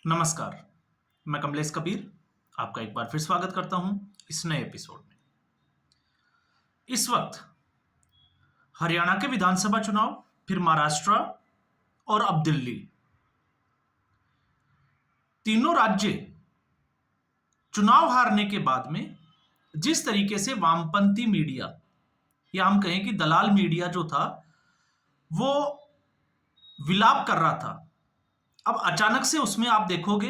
नमस्कार, मैं कमलेश कबीर आपका एक बार फिर स्वागत करता हूं इस नए एपिसोड में। इस वक्त हरियाणा के विधानसभा चुनाव, फिर महाराष्ट्र और अब दिल्ली, तीनों राज्य चुनाव हारने के बाद में जिस तरीके से वामपंथी मीडिया या हम कहें कि दलाल मीडिया जो था वो विलाप कर रहा था, अब अचानक से उसमें आप देखोगे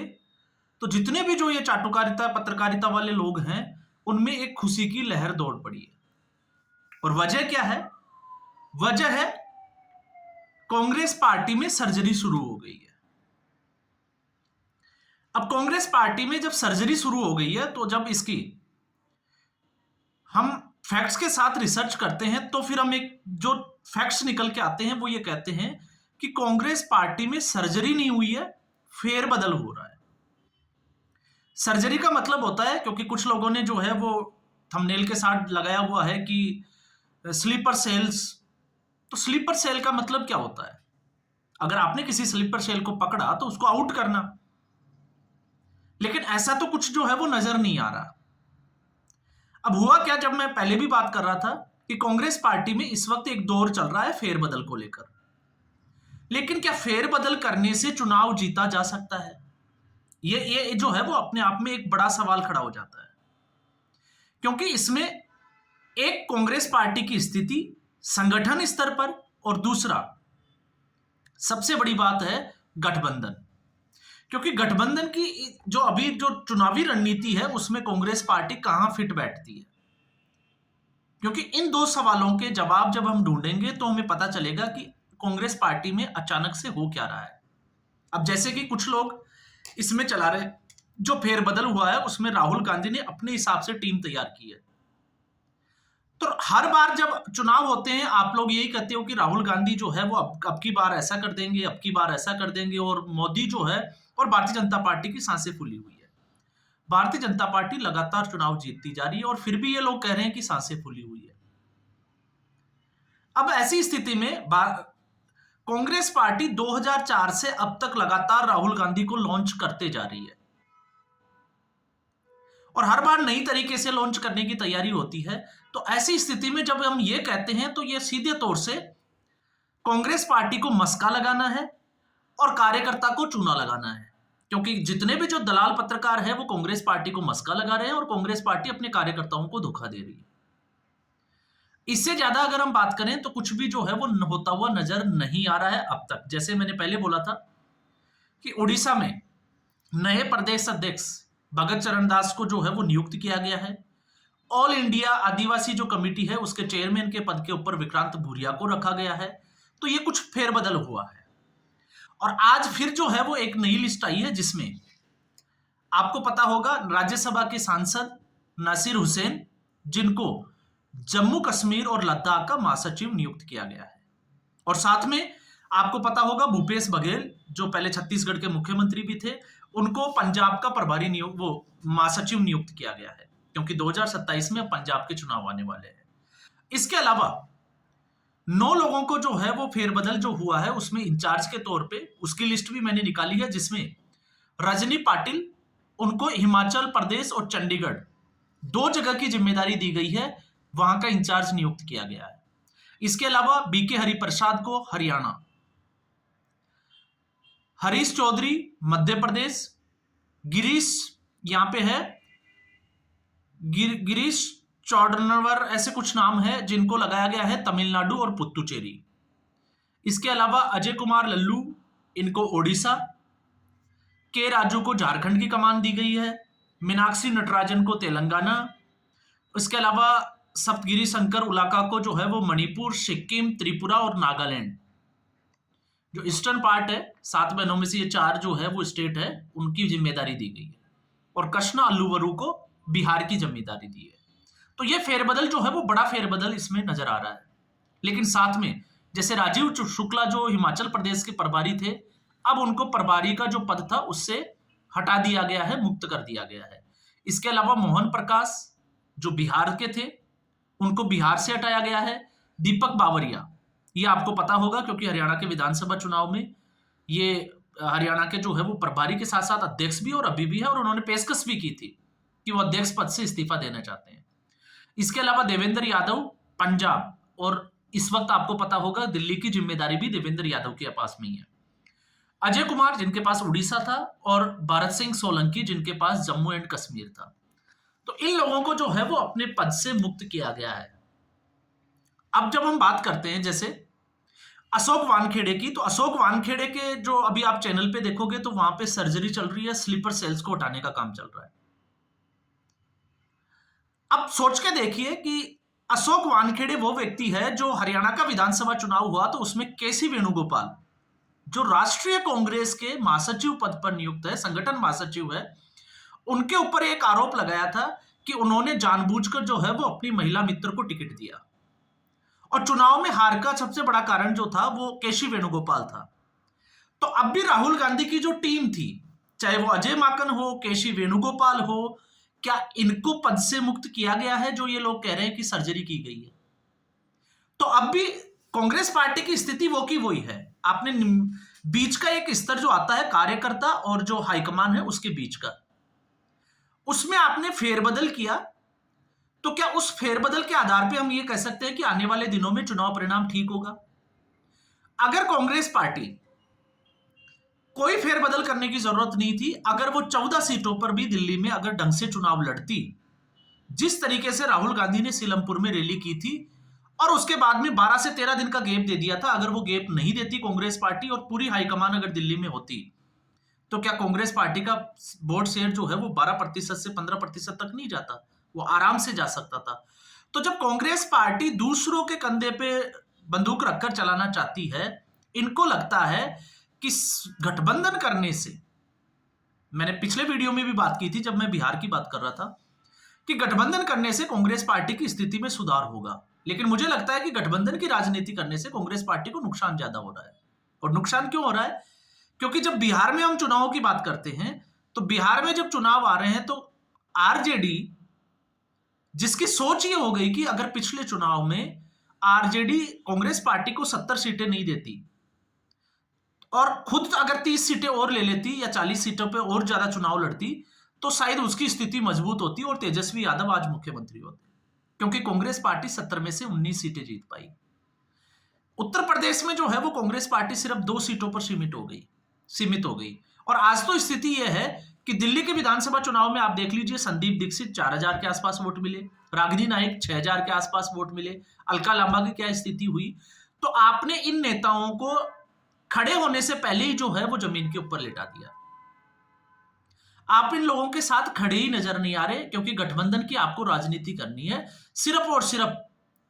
तो जितने भी जो ये चाटुकारिता पत्रकारिता वाले लोग हैं उनमें एक खुशी की लहर दौड़ पड़ी है। और वजह क्या है? वजह है कांग्रेस पार्टी में सर्जरी शुरू हो गई है। अब कांग्रेस पार्टी में जब सर्जरी शुरू हो गई है तो जब इसकी हम फैक्ट्स के साथ रिसर्च करते हैं तो फिर हम एक जो फैक्ट्स निकल के आते हैं वो ये कहते हैं कि कांग्रेस पार्टी में सर्जरी नहीं हुई है, फेरबदल हो रहा है। सर्जरी का मतलब होता है, क्योंकि कुछ लोगों ने जो है वो थंबनेल के साथ लगाया हुआ है कि स्लीपर सेल्स, तो स्लीपर सेल का मतलब क्या होता है? अगर आपने किसी स्लीपर सेल को पकड़ा तो उसको आउट करना, लेकिन ऐसा तो कुछ जो है वो नजर नहीं आ रहा। अब हुआ क्या, जब मैं पहले भी बात कर रहा था कि कांग्रेस पार्टी में इस वक्त एक दौर चल रहा है फेरबदल को लेकर, लेकिन क्या फेरबदल करने से चुनाव जीता जा सकता है? ये जो है वो अपने आप में एक बड़ा सवाल खड़ा हो जाता है, क्योंकि इसमें एक कांग्रेस पार्टी की स्थिति संगठन स्तर पर, और दूसरा सबसे बड़ी बात है गठबंधन। क्योंकि गठबंधन की जो अभी जो चुनावी रणनीति है उसमें कांग्रेस पार्टी कहां फिट बैठती है, क्योंकि इन दो सवालों के जवाब जब हम ढूंढेंगे तो हमें पता चलेगा कि कांग्रेस पार्टी में अचानक से हो क्या रहा है। अब जैसे कि कुछ लोग इसमें चला रहे, जो फेरबदल हुआ है उसमें राहुल गांधी ने अपने हिसाब से टीम तैयार की है। तो हर बार जब चुनाव होते हैं आप लोग यही कहते हो कि राहुल गांधी जो है वो अब की बार ऐसा कर देंगे, अब की बार ऐसा कर देंगे, और मोदी जो है और भारतीय जनता पार्टी की सांसें फूली हुई है। भारतीय जनता पार्टी लगातार चुनाव जीतती जा रही है और फिर भी ये लोग कह रहे हैं कि सांसें फूली हुई है। अब ऐसी स्थिति में कांग्रेस पार्टी 2004 से अब तक लगातार राहुल गांधी को लॉन्च करते जा रही है, और हर बार नई तरीके से लॉन्च करने की तैयारी होती है। तो ऐसी स्थिति में जब हम ये कहते हैं तो ये सीधे तौर से कांग्रेस पार्टी को मस्का लगाना है और कार्यकर्ता को चूना लगाना है, क्योंकि जितने भी जो दलाल पत्रकार है वो कांग्रेस पार्टी को मस्का लगा रहे हैं और कांग्रेस पार्टी अपने कार्यकर्ताओं को धोखा दे रही है। इससे ज्यादा अगर हम बात करें तो कुछ भी जो है वो होता हुआ नजर नहीं आ रहा है अब तक। जैसे मैंने पहले बोला था कि उड़ीसा में नए प्रदेश अध्यक्ष भगत चरण दास को जो है वो नियुक्त किया गया है। ऑल इंडिया आदिवासी जो कमेटी है उसके चेयरमैन के पद के ऊपर विक्रांत भूरिया को रखा गया है। तो ये कुछ फेरबदल हुआ है, और आज फिर जो है वो एक नई लिस्ट आई है जिसमें आपको पता होगा राज्यसभा के सांसद नासिर हुसैन, जिनको जम्मू कश्मीर और लद्दाख का महासचिव नियुक्त किया गया है, और साथ में आपको पता होगा भूपेश बघेल जो पहले छत्तीसगढ़ के मुख्यमंत्री भी थे, उनको पंजाब का प्रभारी वो महासचिव नियुक्त किया गया है, क्योंकि 2027 में पंजाब के चुनाव आने वाले हैं। इसके अलावा 9 लोगों को जो है वो फेरबदल जो हुआ है उसमें इंचार्ज के तौर पे उसकी लिस्ट भी मैंने निकाली है, जिसमें रजनी पाटिल, उनको हिमाचल प्रदेश और चंडीगढ़ 2 जगह की जिम्मेदारी दी गई है, वहां का इंचार्ज नियुक्त किया गया है। इसके अलावा बीके हरिप्रसाद को हरियाणा, हरीश चौधरी मध्य प्रदेश, गिरीश यहां पे है गिरीश चौडनवर, ऐसे कुछ नाम है जिनको लगाया गया है तमिलनाडु और पुत्तुचेरी। इसके अलावा अजय कुमार लल्लू, इनको ओडिशा, के राजू को झारखंड की कमान दी गई है, मीनाक्षी नटराजन को तेलंगाना, इसके अलावा सप्तगिरी शंकर उलाका को जो है वो मणिपुर, सिक्किम, त्रिपुरा और नागालैंड, जो ईस्टर्न पार्ट है 7 बहनों में से ये 4 जो है वो स्टेट है, उनकी जिम्मेदारी दी गई है, और कृष्णा अल्लूवरू को बिहार की जिम्मेदारी दी है। तो ये फेरबदल जो है वो बड़ा फेरबदल इसमें नजर आ रहा है। लेकिन साथ में जैसे राजीव शुक्ला जो हिमाचल प्रदेश के प्रभारी थे, अब उनको प्रभारी का जो पद था उससे हटा दिया गया है, मुक्त कर दिया गया है। इसके अलावा मोहन प्रकाश जो बिहार के थे उनको बिहार से हटाया गया है। दीपक बावरिया, ये आपको पता होगा क्योंकि हरियाणा के विधानसभा चुनाव में ये हरियाणा के जो है वो प्रभारी के साथ साथ अध्यक्ष भी और अभी भी है, और उन्होंने पेशकश भी की थी कि वो अध्यक्ष पद से इस्तीफा देना चाहते हैं। इसके अलावा देवेंद्र यादव पंजाब, और इस वक्त आपको पता होगा दिल्ली की जिम्मेदारी भी देवेंद्र यादव के पास में ही है। अजय कुमार जिनके पास उड़ीसा था, और भारत सिंह सोलंकी जिनके पास जम्मू एंड कश्मीर था। तो इन लोगों को जो है वो अपने पद से मुक्त किया गया है। अब जब हम बात करते हैं जैसे अशोक वानखेड़े की, तो अशोक वानखेड़े के जो अभी आप चैनल पे देखोगे तो वहां पे सर्जरी चल रही है, स्लीपर सेल्स को हटाने का काम चल रहा है। अब सोच के देखिए कि अशोक वानखेड़े वो व्यक्ति है जो हरियाणा का विधानसभा चुनाव हुआ तो उसमें केसी वेणुगोपाल जो राष्ट्रीय कांग्रेस के महासचिव पद पर नियुक्त है, संगठन महासचिव है, उनके ऊपर एक आरोप लगाया था कि उन्होंने जानबूझकर जो है वो अपनी महिला मित्र को टिकट दिया, और चुनाव में हार का सबसे बड़ा कारण जो था वो केसी वेणुगोपाल था। तो अब भी राहुल गांधी की जो टीम थी, चाहे वो अजय माकन हो, केसी वेणुगोपाल हो, क्या इनको पद से मुक्त किया गया है जो ये लोग कह रहे हैं कि सर्जरी की गई है? तो अब भी कांग्रेस पार्टी की स्थिति वो की वही है। आपने बीच का एक स्तर जो आता है कार्यकर्ता और जो हाईकमान है उसके बीच का, उसमें आपने फेरबदल किया, तो क्या उस फेरबदल के आधार पे हम ये कह सकते हैं कि आने वाले दिनों में चुनाव परिणाम ठीक होगा? अगर कांग्रेस पार्टी कोई फेरबदल करने की जरूरत नहीं थी, अगर वो 14 सीटों पर भी दिल्ली में अगर ढंग से चुनाव लड़ती, जिस तरीके से राहुल गांधी ने सीलमपुर में रैली की थी और उसके बाद में 12 से 13 दिन का गैप दे दिया था, अगर वो गैप नहीं देती कांग्रेस पार्टी और पूरी हाईकमान अगर दिल्ली में होती, तो क्या कांग्रेस पार्टी का वोट शेयर जो है वो 12% से 15% तक नहीं जाता? वो आराम से जा सकता था। तो जब कांग्रेस पार्टी दूसरों के कंधे पे बंदूक रखकर चलाना चाहती है, इनको लगता है कि गठबंधन करने से, मैंने पिछले वीडियो में भी बात की थी जब मैं बिहार की बात कर रहा था, कि गठबंधन करने से कांग्रेस पार्टी की स्थिति में सुधार होगा, लेकिन मुझे लगता है कि गठबंधन की राजनीति करने से कांग्रेस पार्टी को नुकसान ज्यादा हो रहा है। और नुकसान क्यों हो रहा है? क्योंकि जब बिहार में हम चुनावों की बात करते हैं, तो बिहार में जब चुनाव आ रहे हैं तो आरजेडी, जिसकी सोच ये हो गई कि अगर पिछले चुनाव में आरजेडी कांग्रेस पार्टी को 70 सीटें नहीं देती और खुद अगर 30 सीटें और ले लेती या 40 सीटों पे और ज्यादा चुनाव लड़ती, तो शायद उसकी स्थिति मजबूत होती और तेजस्वी यादव आज मुख्यमंत्री होते, क्योंकि कांग्रेस पार्टी 70 में से 19 सीटें जीत पाई। उत्तर प्रदेश में जो है वो कांग्रेस पार्टी सिर्फ 2 सीटों पर सीमित हो गई। और आज तो स्थिति यह है कि दिल्ली के विधानसभा चुनाव में आप देख लीजिए, संदीप दीक्षित 4000 के आसपास वोट मिले, रागिनी नाइक 6000 के आसपास वोट मिले, अलका लांबा की क्या स्थिति हुई? तो आपने इन नेताओं को खड़े होने से पहले ही जो है वो जमीन के ऊपर लिटा दिया। आप इन लोगों के साथ खड़े ही नजर नहीं आ रहे, क्योंकि गठबंधन की आपको राजनीति करनी है सिर्फ और सिर्फ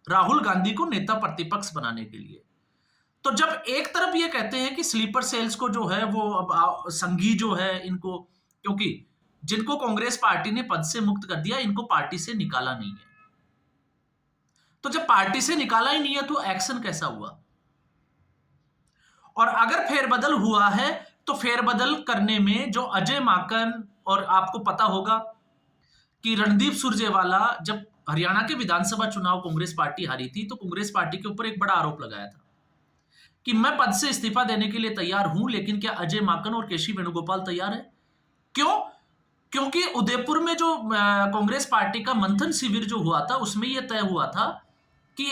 राहुल गांधी को नेता प्रतिपक्ष बनाने के लिए। तो जब एक तरफ ये कहते हैं कि स्लीपर सेल्स को जो है वो अब संघी जो है इनको, क्योंकि जिनको कांग्रेस पार्टी ने पद से मुक्त कर दिया, इनको पार्टी से निकाला नहीं है, तो जब पार्टी से निकाला ही नहीं है तो एक्शन कैसा हुआ? और अगर फेरबदल हुआ है तो फेरबदल करने में जो अजय माकन, और आपको पता होगा कि रणदीप सुरजेवाला जब हरियाणा के विधानसभा चुनाव कांग्रेस पार्टी हारी थी, तो कांग्रेस पार्टी के ऊपर एक बड़ा आरोप लगाया था कि मैं पद से इस्तीफा देने के लिए तैयार हूं, लेकिन क्या अजय माकन और केसी वेणुगोपाल तैयार है? क्यों? क्योंकि उदयपुर में जो कांग्रेस पार्टी का मंथन शिविर जो हुआ था, उसमें यह तय हुआ था कि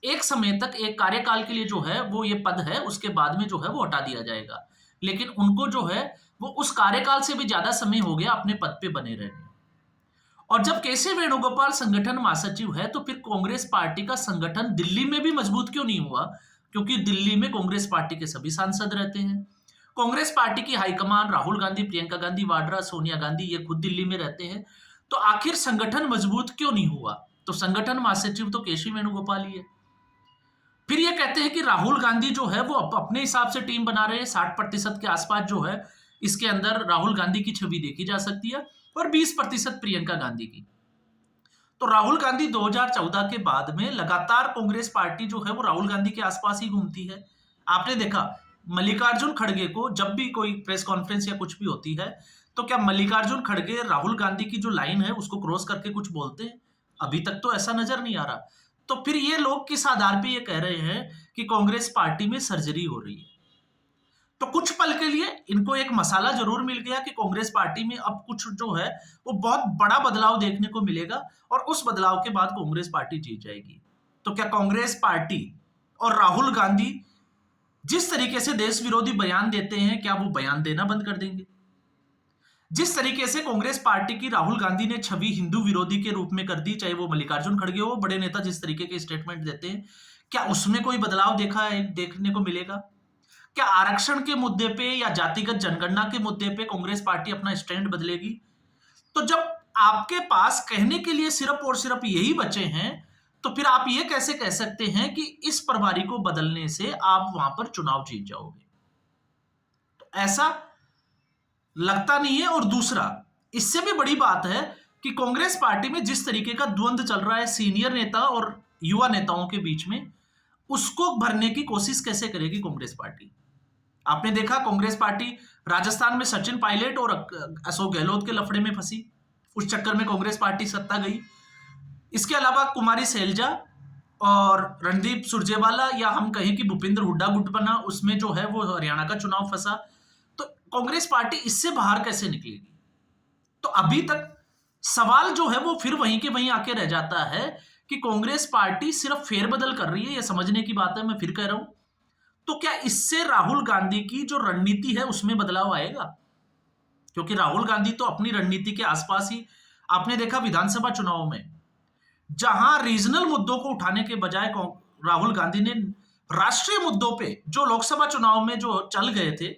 एक समय तक, एक कार्यकाल के लिए जो है वो ये पद है, उसके बाद में जो है वो हटा दिया जाएगा। लेकिन उनको जो है वो उस कार्यकाल से भी ज्यादा समय हो गया अपने पद पे बने रहने। और जब केसी वेणुगोपाल संगठन महासचिव है, तो फिर कांग्रेस पार्टी का संगठन दिल्ली में भी मजबूत क्यों नहीं हुआ? क्योंकि दिल्ली में कांग्रेस पार्टी के सभी सांसद रहते हैं। कांग्रेस पार्टी की हाईकमान राहुल गांधी, प्रियंका गांधी वाड्रा, सोनिया गांधी, ये खुद दिल्ली में रहते हैं। तो आखिर संगठन मजबूत क्यों नहीं हुआ? तो संगठन महासचिव तो केसी वेणुगोपाल ही है। फिर ये कहते हैं कि राहुल गांधी जो है वो अपने हिसाब से टीम बना रहे हैं, 60% के आसपास जो है इसके अंदर राहुल गांधी की छवि देखी जा सकती है और 20% प्रियंका गांधी की। तो राहुल गांधी 2014 के बाद में लगातार कांग्रेस पार्टी जो है वो राहुल गांधी के आसपास ही घूमती है। आपने देखा मल्लिकार्जुन खड़गे को जब भी कोई प्रेस कॉन्फ्रेंस या कुछ भी होती है, तो क्या मल्लिकार्जुन खड़गे राहुल गांधी की जो लाइन है उसको क्रॉस करके कुछ बोलते हैं? अभी तक तो ऐसा नजर नहीं आ रहा। तो फिर ये लोग किस आधार पे ये कह रहे हैं कि कांग्रेस पार्टी में सर्जरी हो रही है? तो कुछ पल के लिए इनको एक मसाला जरूर मिल गया कि कांग्रेस पार्टी में अब कुछ जो है वो बहुत बड़ा बदलाव देखने को मिलेगा और उस बदलाव के बाद कांग्रेस पार्टी जीत जाएगी। तो क्या कांग्रेस पार्टी और राहुल गांधी जिस तरीके से देश विरोधी बयान देते हैं, क्या वो बयान देना बंद कर देंगे? जिस तरीके से कांग्रेस पार्टी की राहुल गांधी ने छवि हिंदू विरोधी के रूप में कर दी, चाहे वो मल्लिकार्जुन खड़गे हो, बड़े नेता जिस तरीके के स्टेटमेंट देते हैं, क्या उसमें कोई बदलाव देखने को मिलेगा? क्या आरक्षण के मुद्दे पे या जातिगत जनगणना के मुद्दे पे कांग्रेस पार्टी अपना स्टैंड बदलेगी? तो जब आपके पास कहने के लिए सिर्फ और सिर्फ यही बचे हैं, तो फिर आप ये कैसे कह सकते हैं कि इस प्रभारी को बदलने से आप वहां पर चुनाव जीत जाओगे? तो ऐसा लगता नहीं है। और दूसरा, इससे भी बड़ी बात है कि कांग्रेस पार्टी में जिस तरीके का द्वंद्व चल रहा है सीनियर नेता और युवा नेताओं के बीच में, उसको भरने की कोशिश कैसे करेगी कांग्रेस पार्टी? आपने देखा कांग्रेस पार्टी राजस्थान में सचिन पायलट और अशोक गहलोत के लफड़े में फंसी, उस चक्कर में कांग्रेस पार्टी सत्ता गई। इसके अलावा कुमारी शैलजा और रणदीप सुरजेवाला, या हम कहें कि भूपेंद्र हुड्डा गुट बना, उसमें जो है वो हरियाणा का चुनाव फंसा। तो कांग्रेस पार्टी इससे बाहर कैसे निकलेगी? तो अभी तक सवाल जो है वो फिर वहीं के वहीं आके रह जाता है कि कांग्रेस पार्टी सिर्फ फेरबदल कर रही है, ये समझने की बात है। मैं फिर कह रहा हूं, तो क्या इससे राहुल गांधी की जो रणनीति है उसमें बदलाव आएगा? क्योंकि राहुल गांधी तो अपनी रणनीति के आसपास ही, आपने देखा विधानसभा चुनाव में जहां रीजनल मुद्दों को उठाने के बजाय राहुल गांधी ने राष्ट्रीय मुद्दों पे जो लोकसभा चुनाव में जो चल गए थे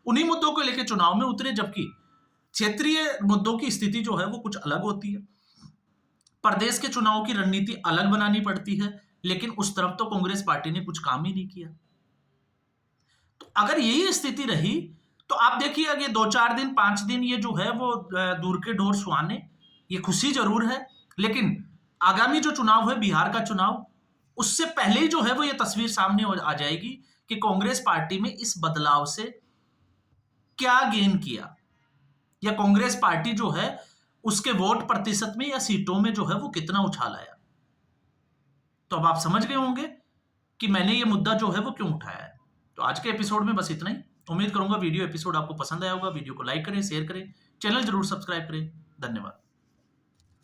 उन्हीं मुद्दों को लेकर चुनाव में उतरे, जबकि क्षेत्रीय मुद्दों की स्थिति जो है वो कुछ अलग होती है। प्रदेश के चुनाव की रणनीति अलग बनानी पड़ती है, लेकिन उस तरफ तो कांग्रेस पार्टी ने कुछ काम ही नहीं किया। तो अगर यही स्थिति रही तो आप देखिए अगर 2-4 दिन 5 दिन ये जो है वो दूर के ढोर सुहाने, ये खुशी जरूर है, लेकिन आगामी जो चुनाव है बिहार का चुनाव, उससे पहले ही जो है वो ये तस्वीर सामने आ जाएगी कि कांग्रेस पार्टी में इस बदलाव से क्या गेन किया, या कांग्रेस पार्टी जो है उसके वोट प्रतिशत में या सीटों में जो है वो कितना उछाल आया। तो अब आप समझ गए होंगे कि मैंने ये मुद्दा जो है वो क्यों उठाया है। तो आज के एपिसोड में बस इतना ही। उम्मीद करूंगा वीडियो एपिसोड आपको पसंद आया होगा। वीडियो को लाइक करें, शेयर करें, चैनल जरूर सब्सक्राइब करें। धन्यवाद।